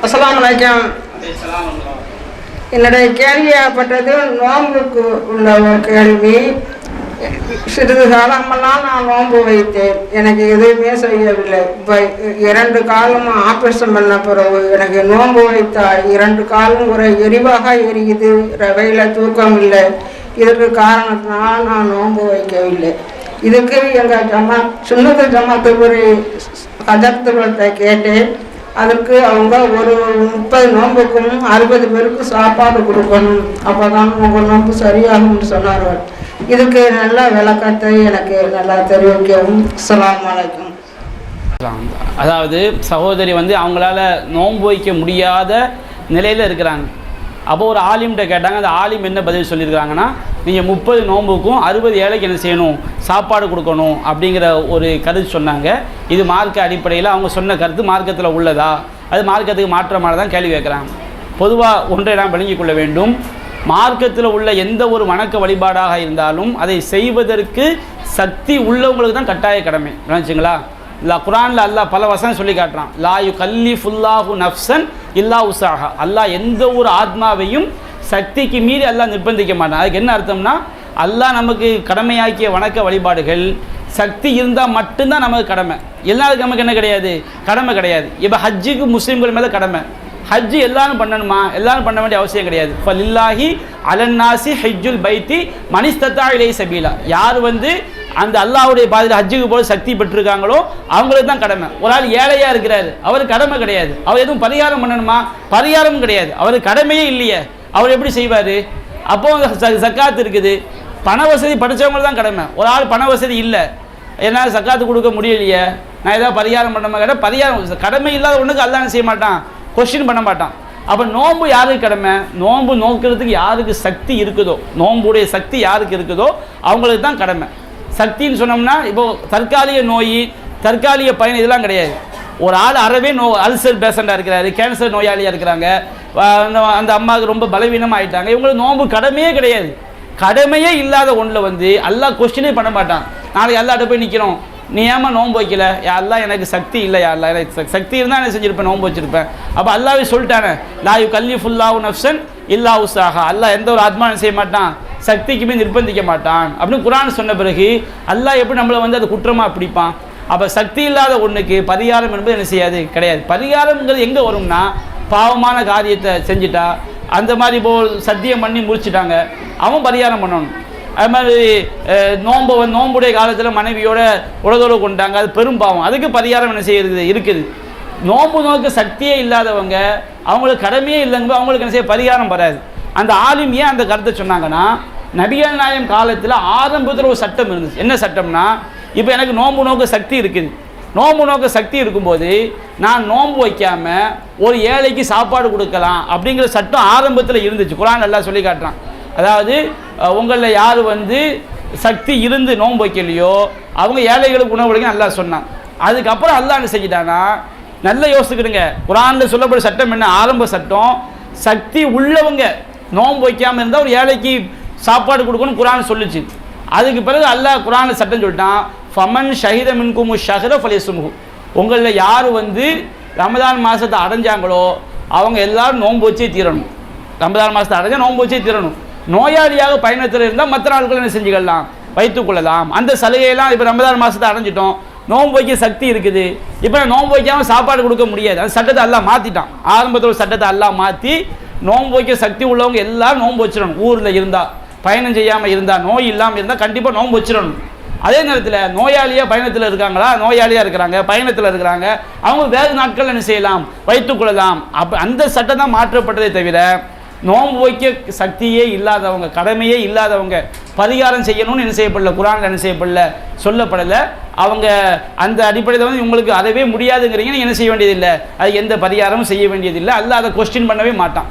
அஸ்ஸலாமு அலைக்கும். என்னுடைய கேள்வியாகப்பட்டது நோன்புக்கு உள்ள ஒரு கேள்வி. சிறிது காலமெல்லாம் நான் நோன்பு வைத்தேன், எனக்கு எதுவுமே செய்யவில்லை. இப்போ 2 காலம் ஆப்ரேஷன் பண்ண பிறகு எனக்கு நோன்பு வைத்தால் 2 காலம் ஒரு எரிவாக எரியுது, ரவையில் தூக்கம் இல்லை. இதற்கு காரணத்தினால் நான் நோன்பு வைக்கவில்லை. இதுக்கு எங்கள் சுன்னத்து ஜமாத்துபுரி கஜத்துவத்தை கேட்டேன். அதற்கு அவங்க ஒரு 30 நோன்புக்கும் 60 பேருக்கு சாப்பாடு கொடுக்கணும், அப்போ தான் உங்கள் நோன்பு சரியாகும்னு சொன்னார்கள். இதுக்கு நல்ல விளக்கத்தை எனக்கு நல்லா தெரிவிக்கவும். அஸ்ஸலாமு அலைக்கும். அதாவது சகோதரி அவங்களால நோன்பு வைக்க முடியாத நிலையில் இருக்கிறாங்க. அப்போ ஒரு ஆலிம்கிட்ட கேட்டாங்க. அந்த ஆலிம் என்ன பதில் சொல்லியிருக்காங்கன்னா, நீங்கள் 30 நோன்புக்கும் 60 ஏழைக்கு என்ன செய்யணும், சாப்பாடு கொடுக்கணும் அப்படிங்கிற ஒரு கருத்து சொன்னாங்க. இது மார்க்க அடிப்படையில் அவங்க சொன்ன கருத்து மார்க்கத்தில் உள்ளதா, அது மார்க்கத்துக்கு மாற்றமானதான் கேள்வி கேட்குறாங்க. பொதுவாக ஒன்றை நாம் விளங்கிக் கொள்ள வேண்டும். மார்க்கத்தில் உள்ள எந்த ஒரு வணக்க வழிபாடாக இருந்தாலும் அதை செய்வதற்கு சக்தி உள்ளவங்களுக்கு தான் கட்டாய கடமை. நினச்சிங்களா? இல்லை, குரானில் அல்லாஹ் பல வசனம் சொல்லி காட்டுறான். லா யுகல்லிஃபுல்லாஹு நஃப்ஸன் இல்லா உஸாஹா. அல்லாஹ் எந்த ஒரு ஆத்மாவையும் சக்திக்கு மீறி அல்லாஹ் நிர்பந்திக்க மாட்டான். அதுக்கு என்ன அர்த்தம்னா, அல்லாஹ் நமக்கு கடமையாக்கிய வணக்க வழிபாடுகள் சக்தி இருந்தால் மட்டும்தான் நமக்கு கடமை. எல்லாருக்கும் நமக்கு என்ன கிடையாது, கடமை கிடையாது. இப்போ ஹஜ்ஜுக்கு முஸ்லீம்கள் மேலே கடமை. ஹஜ்ஜு எல்லாரும் பண்ணணுமா? எல்லாரும் பண்ண வேண்டிய அவசியம் கிடையாது. ஃபலில்லாஹி அலன்னாசி ஹஜ்ஜுல் பைத்தி மனிஸ்தத்தா இலைஹி சபீலா. யார் அந்த அல்லாஹ்வுடைய பாதையில் ஹஜ்ஜுக்கு போல சக்தி பெற்றிருக்காங்களோ அவங்களுக்கு தான் கடமை. ஒரு ஆள் ஏழையாக இருக்கிறாரு, அவருக்கு கடமை கிடையாது. அவர் எதுவும் பரிகாரம் பண்ணணுமா? பரிகாரமும் கிடையாது. அவருக்கு கடமையே இல்லையே, அவர் எப்படி செய்வார்? அப்போ சக்காத்து இருக்குது. பண வசதி படித்தவங்களுக்கு தான் கடமை. ஒரு ஆள் பண வசதி இல்லை, என்னால் சக்காத்து கொடுக்க முடியலையே, நான் ஏதாவது பரிகாரம் பண்ண கேட்டால் பரிகாரம் கடமை இல்லாத ஒன்றுக்கு அல்லாஹ் செய்ய மாட்டான், கொஸ்டின் பண்ண மாட்டான். அப்போ நோன்பு யாருக்கு கடமை? நோன்பு நோக்கிறதுக்கு யாருக்கு சக்தி இருக்குதோ, நோன்புடைய சக்தி யாருக்கு இருக்குதோ அவங்களுக்கு தான் கடமை. சக்தின்னு சொன்னோம்னா இப்போது தற்காலிக நோய், தற்காலிக பயன் இதெல்லாம் கிடையாது. ஒரு ஆள் அறவே அல்சர் பேஷண்ட்டாக இருக்கிறாரு, கேன்சர் நோயாளியாக இருக்கிறாங்க, அந்த அம்மாவுக்கு ரொம்ப பலவீனமாக ஆகிட்டாங்க, இவங்களுக்கு நோன்பு கடமையே கிடையாது. கடமையே இல்லாத ஒன்றில் அல்லாஹ் கொஸ்டினே பண்ண மாட்டான். நாளைக்கு அல்லாஹ்ட்ட போய் நிற்கிறோம், நீ ஏமா நோன்பு வைக்கல? அல்லாஹ் எனக்கு சக்தி இல்லை, அல்லாஹ் எனக்கு சக்தி இருந்தால் என்ன செஞ்சுருப்பேன், நோன்பு வச்சுருப்பேன். அப்போ அல்லாஹ்வே சொல்லிட்டானே, லா யுகல்லிஃபுல்லாஹு நஃப்ஸன் இல்லா உஸாஹா. அல்லாஹ் எந்த ஒரு ஆத்மாவும் செய்ய மாட்டான், சக்திக்குமே நிர்பந்திக்க மாட்டான் அப்படின்னு குர்ஆன் சொன்ன பிறகு அல்லாஹ் எப்படி நம்மளை அது குற்றமாக பிடிப்பான்? அப்போ சக்தி இல்லாத ஒன்றுக்கு பரிகாரம் என்பது என்ன செய்யாது, கிடையாது. பரிகாரம்ங்கிறது எங்கே வரும்னா, பாவமான காரியத்தை செஞ்சுட்டா, அந்த மாதிரி இப்போ சத்தியம் பண்ணி முடிச்சுட்டாங்க, அவன் பரிகாரம் பண்ணணும். அது மாதிரி நோன்புடைய காலத்தில் மனைவியோட உடதோடு கொண்டாங்க, அது பெரும் பாவம், அதுக்கு பரிகாரம் என்ன செய்யறது இருக்குது. நோன்பு நோக்க சக்தியே இல்லாதவங்க, அவங்களுக்கு கடமையே இல்லைங்க, அவங்களுக்கு என்ன செய்ய பரிகாரம் வராது. அந்த ஆலிம் ஏன் அந்த கருத்தை சொன்னாங்கன்னா, நபிகள் நாயகம் காலத்தில் ஆரம்பத்தில் ஒரு சட்டம் இருந்துச்சு. என்ன சட்டம்னா, இப்போ எனக்கு நோன்பு நோக்க சக்தி இருக்குது, நோன்பு நோக்க சக்தி இருக்கும்போது நான் நோன்பு வைக்காமல் ஒரு ஏழைக்கு சாப்பாடு கொடுக்கலாம் அப்படிங்கிற சட்டம் ஆரம்பத்தில் இருந்துச்சு. குர்ஆன் எல்லாம் சொல்லி காட்டுறான். அதாவது உங்களில் யார் சக்தி இருந்து நோன்பு வைக்கலையோ அவங்க ஏழைகளுக்கு உணவு கொடுக்க நல்லா சொன்னான். அதுக்கப்புறம் அல்லாஹ் என்ன செஞ்சிட்டானா, நல்ல யோசிச்சுக்கிடுங்க, குர்ஆனில் சொல்லப்பட்ட சட்டம் என்ன, ஆரம்ப சட்டம் சக்தி உள்ளவங்க நோன்பு வைக்காமல் இருந்தால் ஒரு ஏழைக்கு சாப்பாடு கொடுக்கணும் குர்ஆன் சொல்லிச்சு. அதுக்கு பிறகு அல்லாஹ் குர்ஆனில் சட்டம் சொல்லிட்டான், ஃபமன் ஷஹித மின்குமு ஷஹர ஃபலியசுமுஹு. உங்களில் யார் ரமதான் மாதத்தை அடைஞ்சாங்களோ அவங்க எல்லாரும் நோன்பு வச்சே தீரணும். ரமதான் மாதத்தை அடைஞ்சால் நோன்பு வச்சே தீரணும். நோயாளியாக பயணத்தில் இருந்தால் மற்ற நாட்கள் என்ன செஞ்சுக்கலாம், வைத்துக்கொள்ளலாம். அந்த சலுகையெல்லாம் இப்போ ரமதான் மாதத்தை அடைஞ்சிட்டோம், நோன்பு வைக்க சக்தி இருக்குது, இப்போ நோன்பு வைக்காமல் சாப்பாடு கொடுக்க முடியாது. அந்த சட்டத்தை எல்லாம் மாற்றிட்டான். ஆரம்பத்தில் சட்டத்தை எல்லாம் மாற்றி நோன்பு வைக்க சக்தி உள்ளவங்க எல்லாரும் நோன்பு வச்சிடணும். ஊரில் இருந்தால், பயணம் செய்யாமல் இருந்தால், நோய் இல்லாமல் இருந்தால் கண்டிப்பாக நோன்பு வச்சிடணும். அதே நேரத்தில் நோயாளியாக பயணத்தில் இருக்காங்களா, நோயாளியாக இருக்கிறாங்க, பயணத்தில் இருக்கிறாங்க, அவங்க வேறு நாட்கள் என்ன செய்யலாம், வைத்துக்கொள்ளலாம். அப்போ அந்த சட்டம் தான் மாற்றப்பட்டதே தவிர, நோன்பு வைக்க சக்தியே இல்லாதவங்க, கடமையே இல்லாதவங்க பரிகாரம் செய்யணும்னு என்ன செய்யப்படல, குர்ஆனில் என்ன செய்யப்படல, சொல்லப்படலை. அவங்க அந்த அடிப்படையில் உங்களுக்கு அதவே முடியாதுங்கிறீங்க, என்ன செய்ய வேண்டியதில்லை, அது எந்த பரிகாரமும் செய்ய வேண்டியதில்லை. அல்லாஹ் அதை கொஸ்டின் பண்ணவே மாட்டான்.